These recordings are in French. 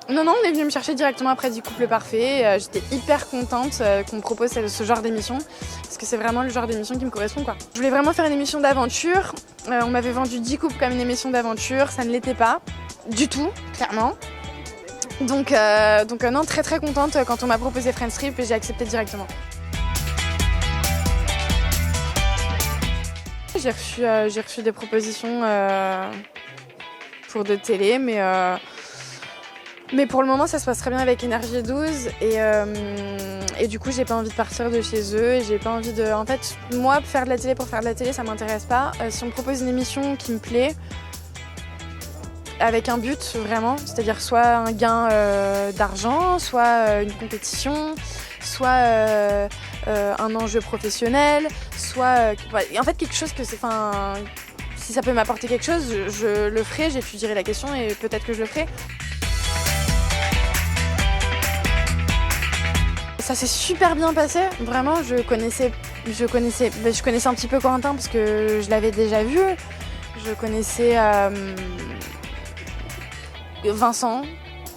Non, non, on est venu me chercher directement après 10 couples parfaits. J'étais hyper contente qu'on me propose ce genre d'émission, parce que c'est vraiment le genre d'émission qui me correspond, quoi. Je voulais vraiment faire une émission d'aventure. On m'avait vendu 10 couples comme une émission d'aventure, ça ne l'était pas du tout, clairement. Donc non, très très contente quand on m'a proposé Friends Trip et j'ai accepté directement. J'ai reçu des propositions pour de télé, mais pour le moment ça se passe très bien avec Énergie 12 et du coup j'ai pas envie de partir de chez eux et j'ai pas envie de... En fait, moi, faire de la télé pour faire de la télé, ça m'intéresse pas. Si on me propose une émission qui me plaît, avec un but vraiment, c'est-à-dire soit un gain d'argent, soit une compétition, soit un enjeu professionnel, soit en fait quelque chose que c'est... Si ça peut m'apporter quelque chose, je le ferai, j'étudierai la question et peut-être que je le ferai. Ça s'est super bien passé, vraiment. Je connaissais un petit peu Corentin parce que je l'avais déjà vu. Je connaissais Vincent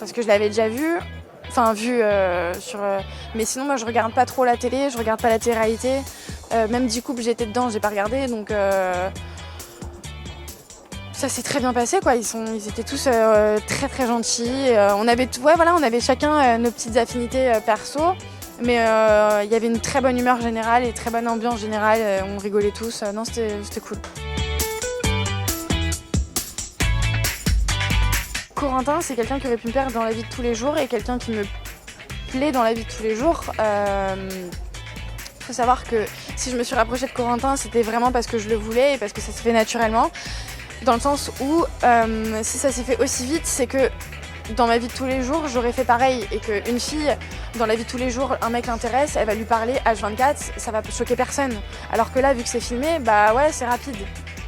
parce que je l'avais déjà vu. Mais sinon, moi, je regarde pas trop la télé, je regarde pas la télé-réalité. Même 10 couples, j'étais dedans, j'ai pas regardé, donc ça s'est très bien passé, quoi. Ils étaient tous très très gentils. On avait chacun nos petites affinités perso. Mais il y avait une très bonne humeur générale et très bonne ambiance générale, on rigolait tous, non c'était cool. Corentin, c'est quelqu'un qui aurait pu me plaire dans la vie de tous les jours et quelqu'un qui me plaît dans la vie de tous les jours. Faut savoir que si je me suis rapprochée de Corentin, c'était vraiment parce que je le voulais et parce que ça s'est fait naturellement. Dans le sens où si ça s'est fait aussi vite, c'est que dans ma vie de tous les jours, j'aurais fait pareil et qu'une fille, dans la vie de tous les jours, un mec l'intéresse, elle va lui parler H24, ça va choquer personne. Alors que là, vu que c'est filmé, bah ouais, c'est rapide.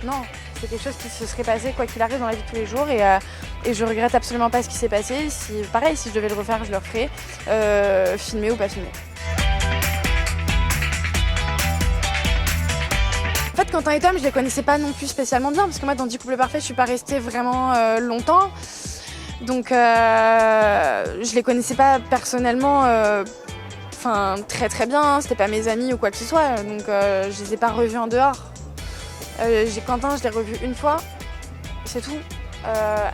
Non, c'est quelque chose qui se serait passé quoi qu'il arrive dans la vie de tous les jours et je regrette absolument pas ce qui s'est passé. Si je devais le refaire, je le referais, filmé ou pas filmé. En fait, Quentin et Tom, je les connaissais pas non plus spécialement bien parce que moi, dans 10 couples parfaits, je suis pas restée vraiment longtemps. Donc je les connaissais pas personnellement très très bien, c'était pas mes amis ou quoi que ce soit, donc je les ai pas revus en dehors. Quentin, je l'ai revu une fois, c'est tout.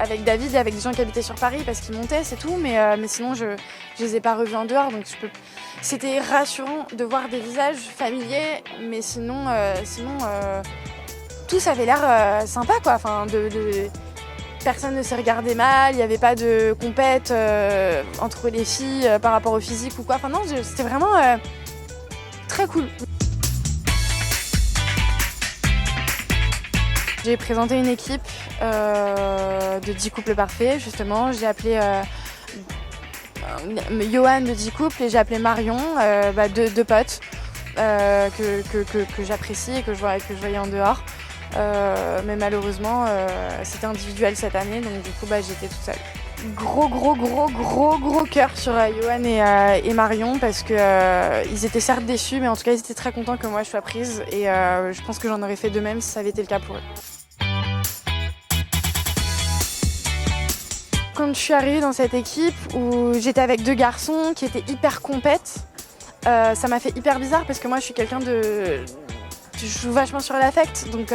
Avec David et avec des gens qui habitaient sur Paris parce qu'ils montaient, c'est tout, mais sinon je les ai pas revus en dehors, donc c'était rassurant de voir des visages familiers, mais sinon tous avaient l'air sympa, quoi. Personne ne s'est regardé mal, il n'y avait pas de compète entre les filles par rapport au physique ou quoi. Non, c'était vraiment très cool. J'ai présenté une équipe de 10 couples parfaits, justement. J'ai appelé Johan de 10 couples et j'ai appelé Marion, deux potes que j'apprécie et que je voyais en dehors. Mais malheureusement c'était individuel cette année, donc du coup j'étais toute seule. Gros cœur sur Johan et Marion parce que ils étaient certes déçus, mais en tout cas ils étaient très contents que moi je sois prise et je pense que j'en aurais fait de même si ça avait été le cas pour eux. Quand je suis arrivée dans cette équipe où j'étais avec 2 garçons qui étaient hyper compètes, ça m'a fait hyper bizarre parce que moi je suis quelqu'un de... Je joue vachement sur l'affect, donc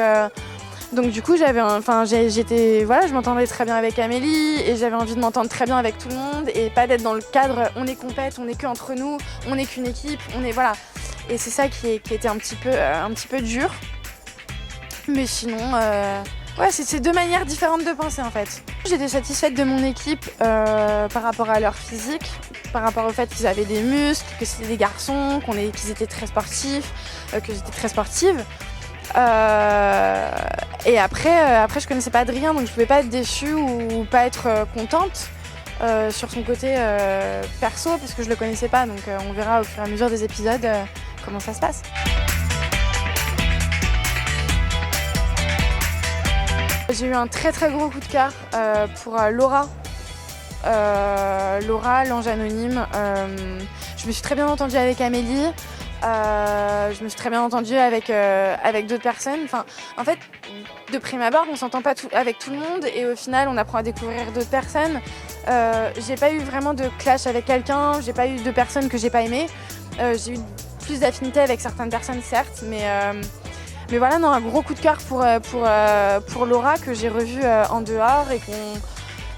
du coup je m'entendais très bien avec Amélie et j'avais envie de m'entendre très bien avec tout le monde et pas d'être dans le cadre on est compète, on est que entre nous, on est qu'une équipe, voilà. Et c'est ça qui était un petit peu dur, mais sinon c'est 2 manières différentes de penser en fait. J'étais satisfaite de mon équipe par rapport à leur physique, par rapport au fait qu'ils avaient des muscles, que c'était des garçons, qu'ils étaient très sportifs, que j'étais très sportive. Et après, je connaissais pas Adrien, donc je pouvais pas être déçue ou pas être contente sur son côté perso, parce que je le connaissais pas. Donc on verra au fur et à mesure des épisodes comment ça se passe. J'ai eu un très très gros coup de cœur pour Laura. Laura, l'ange anonyme. Je me suis très bien entendue avec Amélie. Je me suis très bien entendue avec d'autres personnes. Enfin, en fait, de prime abord, on s'entend pas avec tout le monde et au final, on apprend à découvrir d'autres personnes. J'ai pas eu vraiment de clash avec quelqu'un, j'ai pas eu de personnes que j'ai pas aimées. J'ai eu plus d'affinité avec certaines personnes, certes, mais voilà, non, un gros coup de cœur pour Laura que j'ai revue en dehors et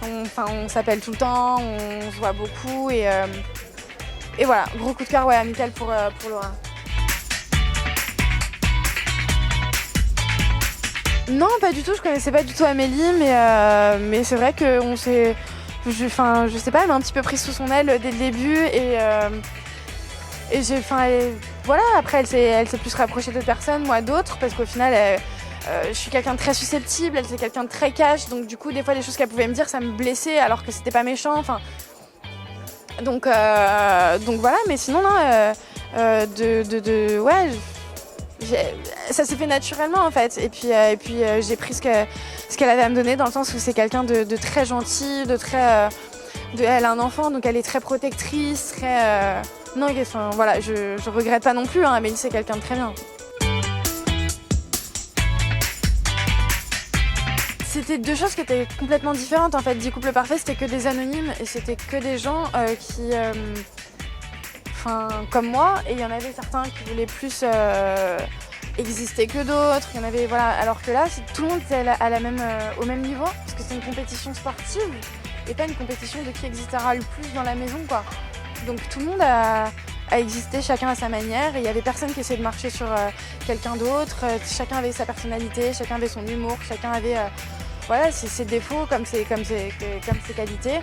on s'appelle tout le temps, on se voit beaucoup et voilà, gros coup de cœur amical pour Laura. Non, pas du tout, je connaissais pas du tout Amélie, mais c'est vrai qu'on s'est... je sais pas, elle m'a un petit peu prise sous son aile dès le début et voilà, après elle s'est plus rapprochée d'autres personnes, moi d'autres, parce qu'au final, je suis quelqu'un de très susceptible, elle c'est quelqu'un de très cash, donc du coup, des fois, les choses qu'elle pouvait me dire, ça me blessait alors que c'était pas méchant, enfin... Donc voilà, mais sinon, non, ouais, ça s'est fait naturellement en fait. Et puis j'ai pris ce qu'elle avait à me donner dans le sens où c'est quelqu'un de très gentil, elle a un enfant, donc elle est très protectrice, très... Non, enfin, voilà, je regrette pas non plus, hein, Amélie c'est quelqu'un de très bien. C'était deux choses qui étaient complètement différentes en fait. 10 couples parfaits, c'était que des anonymes et c'était que des gens qui... comme moi, et il y en avait certains qui voulaient plus exister que d'autres, il y en avait, voilà, alors que là, tout le monde était au même niveau, parce que c'est une compétition sportive et pas une compétition de qui existera le plus dans la maison, quoi. Donc tout le monde a existé chacun à sa manière, et il y avait personne qui essayait de marcher sur quelqu'un d'autre, chacun avait sa personnalité, chacun avait son humour, chacun avait voilà, ses défauts comme ses qualités,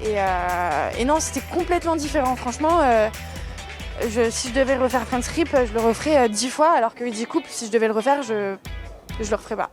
et non, c'était complètement différent, franchement. Si je devais refaire Friends Trip, je le referais 10 fois, alors que 10 couples, si je devais le refaire, je le referais pas.